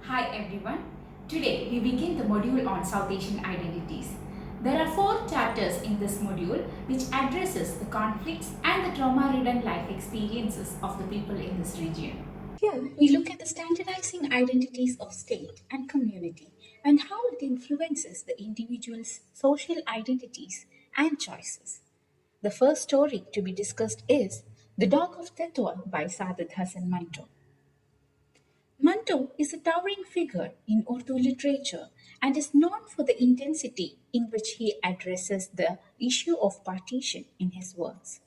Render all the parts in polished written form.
Hi everyone. Today we begin the module on South Asian identities. There are 4 chapters in this module which addresses the conflicts and the trauma-ridden life experiences of the people in this region. Here, we look at the standardizing identities of state and community and how it influences the individual's social identities and choices. The first story to be discussed is The Dog of Tithwal by Saadat Hassan Manto. Manto is a towering figure in Urdu literature and is known for the intensity in which he addresses the issue of partition in his works.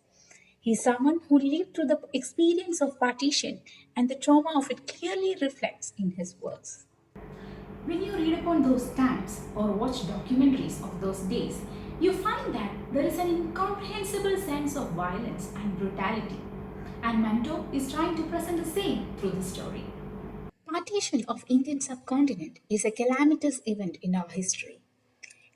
He is someone who lived through the experience of partition, and the trauma of it clearly reflects in his works. When you read upon those times or watch documentaries of those days, you find that there is an incomprehensible sense of violence and brutality. And Manto is trying to present the same through the story. Partition of Indian subcontinent is a calamitous event in our history.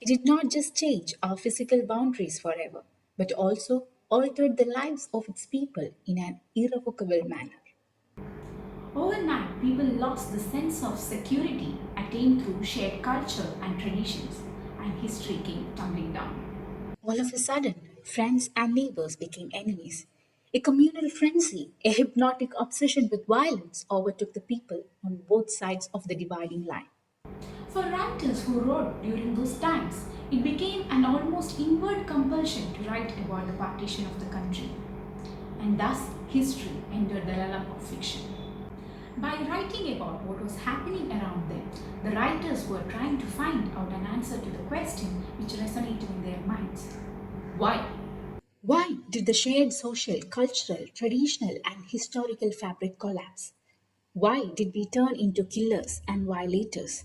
It did not just change our physical boundaries forever, but also altered the lives of its people in an irrevocable manner. Overnight, people lost the sense of security attained through shared culture and traditions, and history came tumbling down. All of a sudden, friends and neighbors became enemies. A communal frenzy, a hypnotic obsession with violence overtook the people on both sides of the dividing line. For writers who wrote during those times, it became an almost inward compulsion to write about the partition of the country, and thus history entered the realm of fiction. By writing about what was happening around them, the writers were trying to find out an answer to the question which resonated in their minds. Why? Why did the shared social, cultural, traditional, and historical fabric collapse? Why did we turn into killers and violators?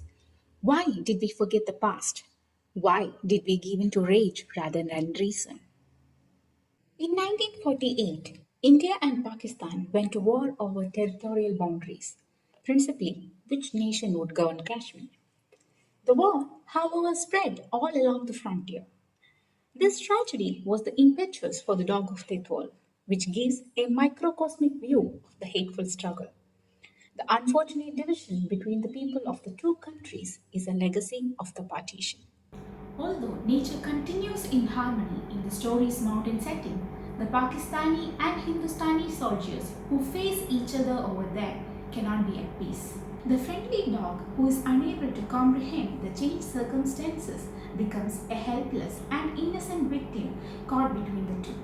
Why did we forget the past? Why did we give in to rage rather than reason? In 1948, India and Pakistan went to war over territorial boundaries, principally which nation would govern Kashmir. The war, however, spread all along the frontier. This tragedy was the impetus for the Dog of Tithwal, which gives a microcosmic view of the hateful struggle. The unfortunate division between the people of the two countries is a legacy of the partition. Although nature continues in harmony in the story's mountain setting, the Pakistani and Hindustani soldiers who face each other over there cannot be at peace. The friendly dog, who is unable to comprehend the changed circumstances, becomes a helpless and innocent victim caught between the two.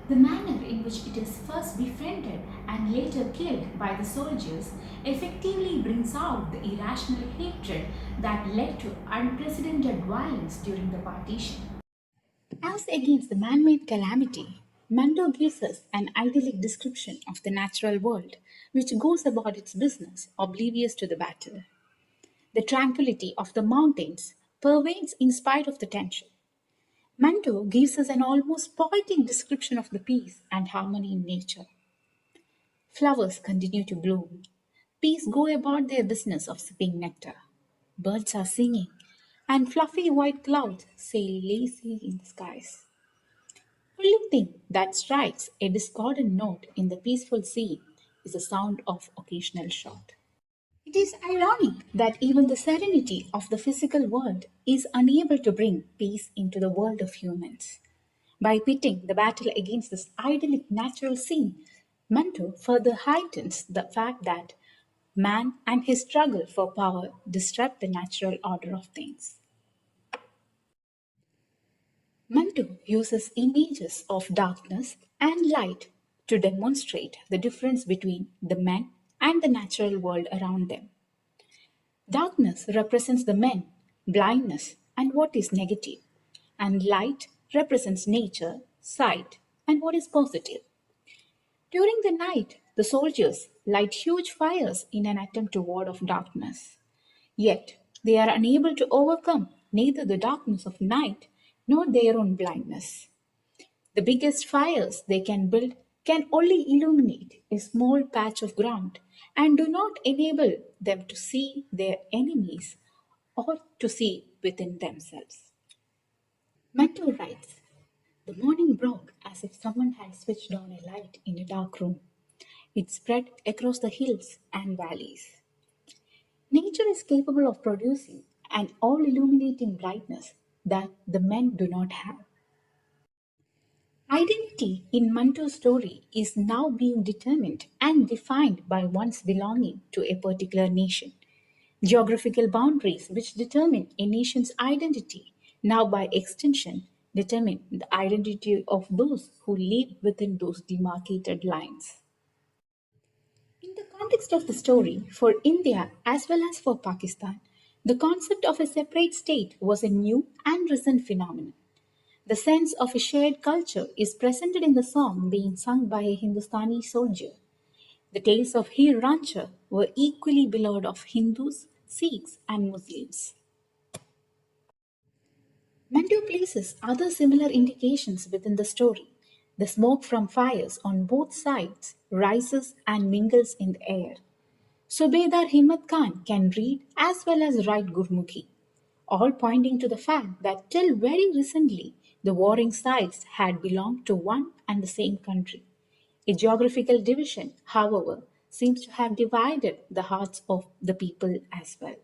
The manner in which it is first befriended and later killed by the soldiers effectively brings out the irrational hatred that led to unprecedented violence during the partition. As against the man made calamity, Manto gives us an idyllic description of the natural world, which goes about its business, oblivious to the battle. The tranquility of the mountains pervades in spite of the tension. Manto gives us an almost poetic description of the peace and harmony in nature. Flowers continue to bloom. Bees go about their business of sipping nectar. Birds are singing, and fluffy white clouds sail lazily in the skies. Only thing that strikes a discordant note in the peaceful sea is the sound of occasional shot. It is ironic that even the serenity of the physical world is unable to bring peace into the world of humans. By pitting the battle against this idyllic natural scene, Manto further heightens the fact that man and his struggle for power disrupt the natural order of things. Manto uses images of darkness and light to demonstrate the difference between the men and the natural world around them. Darkness represents the men, blindness, and what is negative, and light represents nature, sight, and what is positive. During the night, the soldiers light huge fires in an attempt to ward off darkness. Yet, they are unable to overcome neither the darkness of night nor their own blindness. The biggest fires they can build can only illuminate a small patch of ground and do not enable them to see their enemies or to see within themselves. Manto writes, the morning broke as if someone had switched on a light in a dark room. It spread across the hills and valleys. Nature is capable of producing an all illuminating brightness that the men do not have. Identity in Manto's story is now being determined and defined by one's belonging to a particular nation. Geographical boundaries, which determine a nation's identity, now by extension determine the identity of those who live within those demarcated lines. In the context of the story, for India as well as for Pakistan, the concept of a separate state was a new and recent phenomenon. The sense of a shared culture is presented in the song being sung by a Hindustani soldier. The tales of Heer Rancher were equally beloved of Hindus, Sikhs, and Muslims. Manto places other similar indications within the story. The smoke from fires on both sides rises and mingles in the air. Subedar Himmat Khan can read as well as write Gurmukhi, all pointing to the fact that till very recently the warring sides had belonged to one and the same country. A geographical division, however, seems to have divided the hearts of the people as well.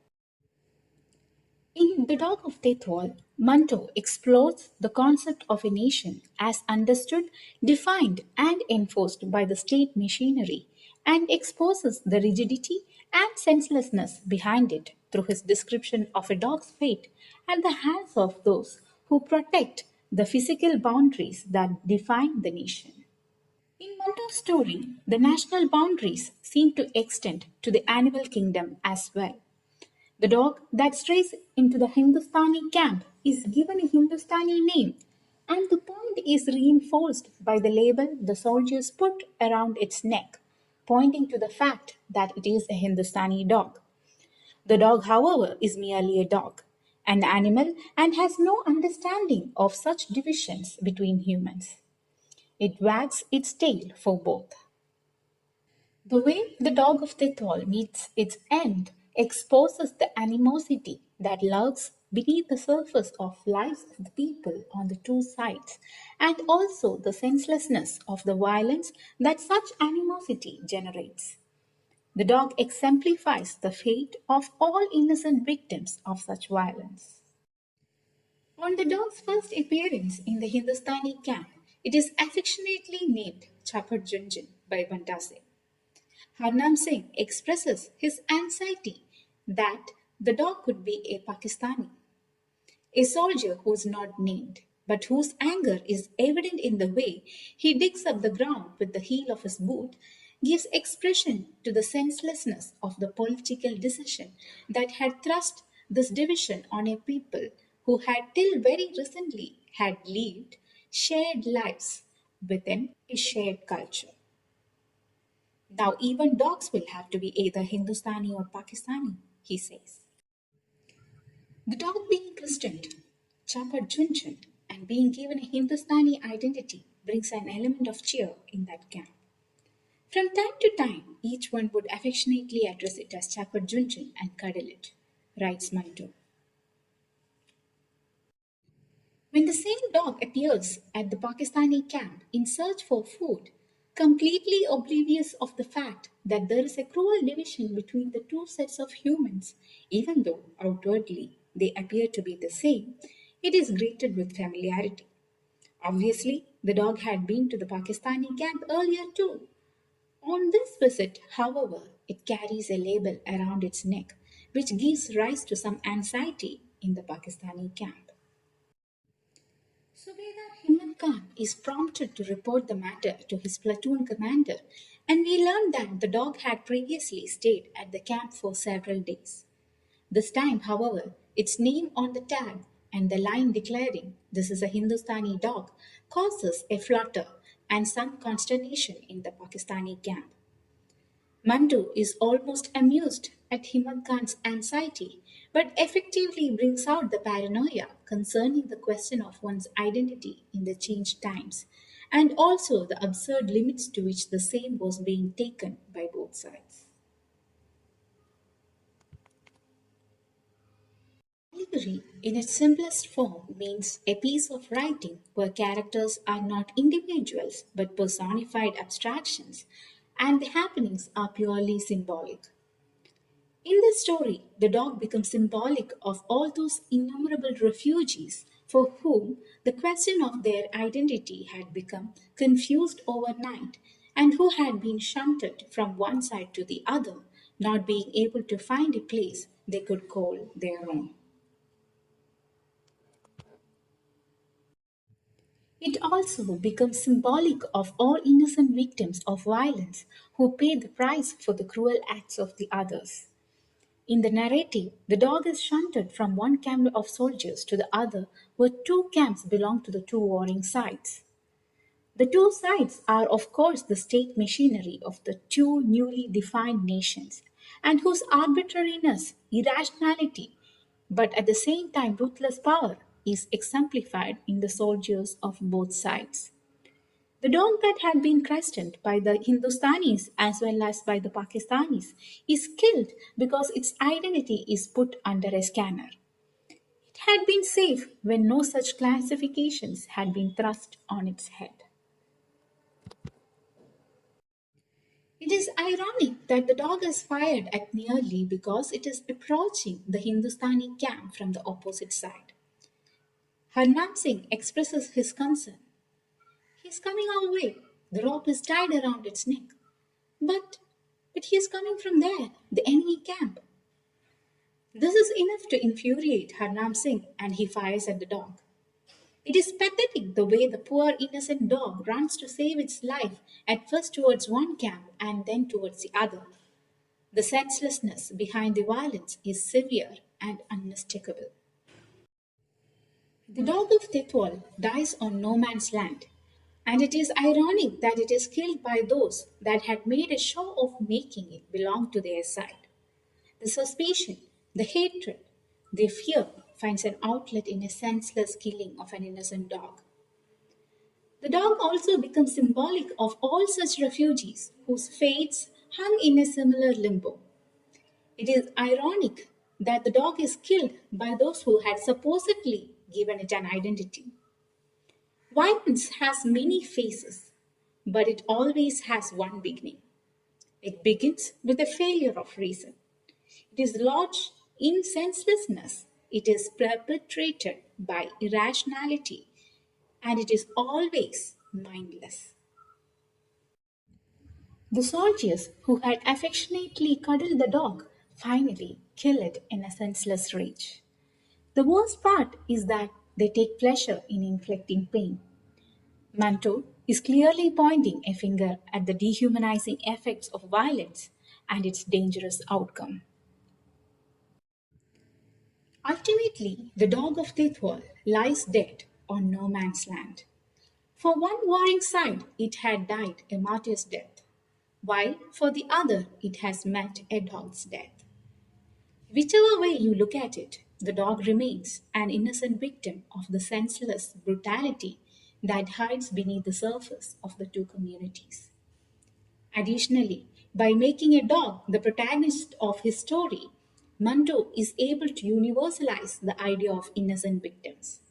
In The Dog of Tithwal, Manto explores the concept of a nation as understood, defined, and enforced by the state machinery and exposes the rigidity and senselessness behind it through his description of a dog's fate at the hands of those who protect the physical boundaries that define the nation. In Manto's story, the national boundaries seem to extend to the animal kingdom as well. The dog that strays into the Hindustani camp is given a Hindustani name, and the point is reinforced by the label the soldiers put around its neck, pointing to the fact that it is a Hindustani dog. The dog, however, is merely a dog, an animal, and has no understanding of such divisions between humans. It wags its tail for both. The way the dog of Tithwal meets its end exposes the animosity that lurks beneath the surface of lives of the people on the two sides, and also the senselessness of the violence that such animosity generates. The dog exemplifies the fate of all innocent victims of such violence. On the dog's first appearance in the Hindustani camp, it is affectionately named Chapat Junjun by Banta Singh. Harnam Singh expresses his anxiety that the dog could be a Pakistani, a soldier who is not named, but whose anger is evident in the way he digs up the ground with the heel of his boot, gives expression to the senselessness of the political decision that had thrust this division on a people who had till very recently had lived shared lives within a shared culture. Now, even dogs will have to be either Hindustani or Pakistani, he says. The dog being christened Chapar Junjun and being given a Hindustani identity brings an element of cheer in that camp. From time to time, each one would affectionately address it as Chapar Junjun and cuddle it, writes Manto. When the same dog appears at the Pakistani camp in search for food, completely oblivious of the fact that there is a cruel division between the two sets of humans, even though outwardly they appear to be the same, it is greeted with familiarity. Obviously, the dog had been to the Pakistani camp earlier too. On this visit, however, it carries a label around its neck, which gives rise to some anxiety in the Pakistani camp. Subedar Himmat Khan is prompted to report the matter to his platoon commander, and we learn that the dog had previously stayed at the camp for several days. This time, however, its name on the tag and the line declaring this is a Hindustani dog causes a flutter and some consternation in the Pakistani camp. Manto is almost amused at Himmat Khan's anxiety, but effectively brings out the paranoia concerning the question of one's identity in the changed times, and also the absurd limits to which the same was being taken by both sides. Allegory, in its simplest form, means a piece of writing where characters are not individuals but personified abstractions, and the happenings are purely symbolic. In this story, the dog becomes symbolic of all those innumerable refugees for whom the question of their identity had become confused overnight and who had been shunted from one side to the other, not being able to find a place they could call their own. It also becomes symbolic of all innocent victims of violence who pay the price for the cruel acts of the others. In the narrative, the dog is shunted from one camp of soldiers to the other, where two camps belong to the two warring sides. The two sides are, of course, the state machinery of the two newly defined nations, and whose arbitrariness, irrationality, but at the same time ruthless power, is exemplified in the soldiers of both sides. The dog that had been christened by the Hindustanis as well as by the Pakistanis is killed because its identity is put under a scanner. It had been safe when no such classifications had been thrust on its head. It is ironic that the dog is fired at nearly because it is approaching the Hindustani camp from the opposite side. Harnam Singh expresses his concern. He's coming our way. The rope is tied around its neck. But he is coming from there, the enemy camp. This is enough to infuriate Harnam Singh and he fires at the dog. It is pathetic the way the poor innocent dog runs to save its life at first towards one camp and then towards the other. The senselessness behind the violence is severe and unmistakable. The dog of Tithwal dies on no man's land, and it is ironic that it is killed by those that had made a show of making it belong to their side. The suspicion, the hatred, the fear finds an outlet in a senseless killing of an innocent dog. The dog also becomes symbolic of all such refugees whose fates hung in a similar limbo. It is ironic that the dog is killed by those who had supposedly given it an identity. Violence has many faces, but it always has one beginning. It begins with a failure of reason. It is lodged in senselessness. It is perpetrated by irrationality, and it is always mindless. The soldiers who had affectionately cuddled the dog finally kill it in a senseless rage. The worst part is that they take pleasure in inflicting pain. Manto is clearly pointing a finger at the dehumanizing effects of violence and its dangerous outcome. Ultimately, the dog of Tithwal lies dead on no man's land. For one warring side, it had died a martyr's death, while for the other, it has met a dog's death. Whichever way you look at it, the dog remains an innocent victim of the senseless brutality that hides beneath the surface of the two communities. Additionally, by making a dog the protagonist of his story, Manto is able to universalize the idea of innocent victims.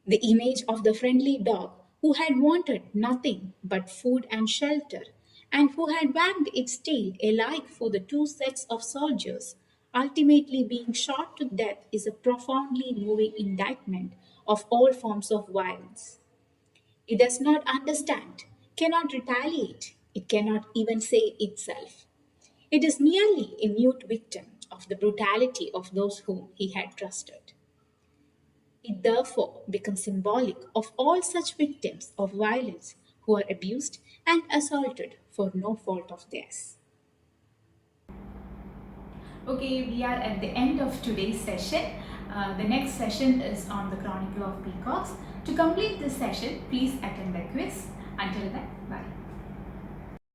The image of the friendly dog who had wanted nothing but food and shelter and who had wagged its tail alike for the two sets of soldiers, ultimately being shot to death, is a profoundly moving indictment of all forms of violence. It does not understand, cannot retaliate, it cannot even save itself. It is merely a mute victim of the brutality of those whom he had trusted. It therefore becomes symbolic of all such victims of violence who are abused and assaulted for no fault of theirs. Okay, we are at the end of today's session. The next session is on the Chronicle of Peacocks. To complete this session, please attend the quiz. Until then, bye.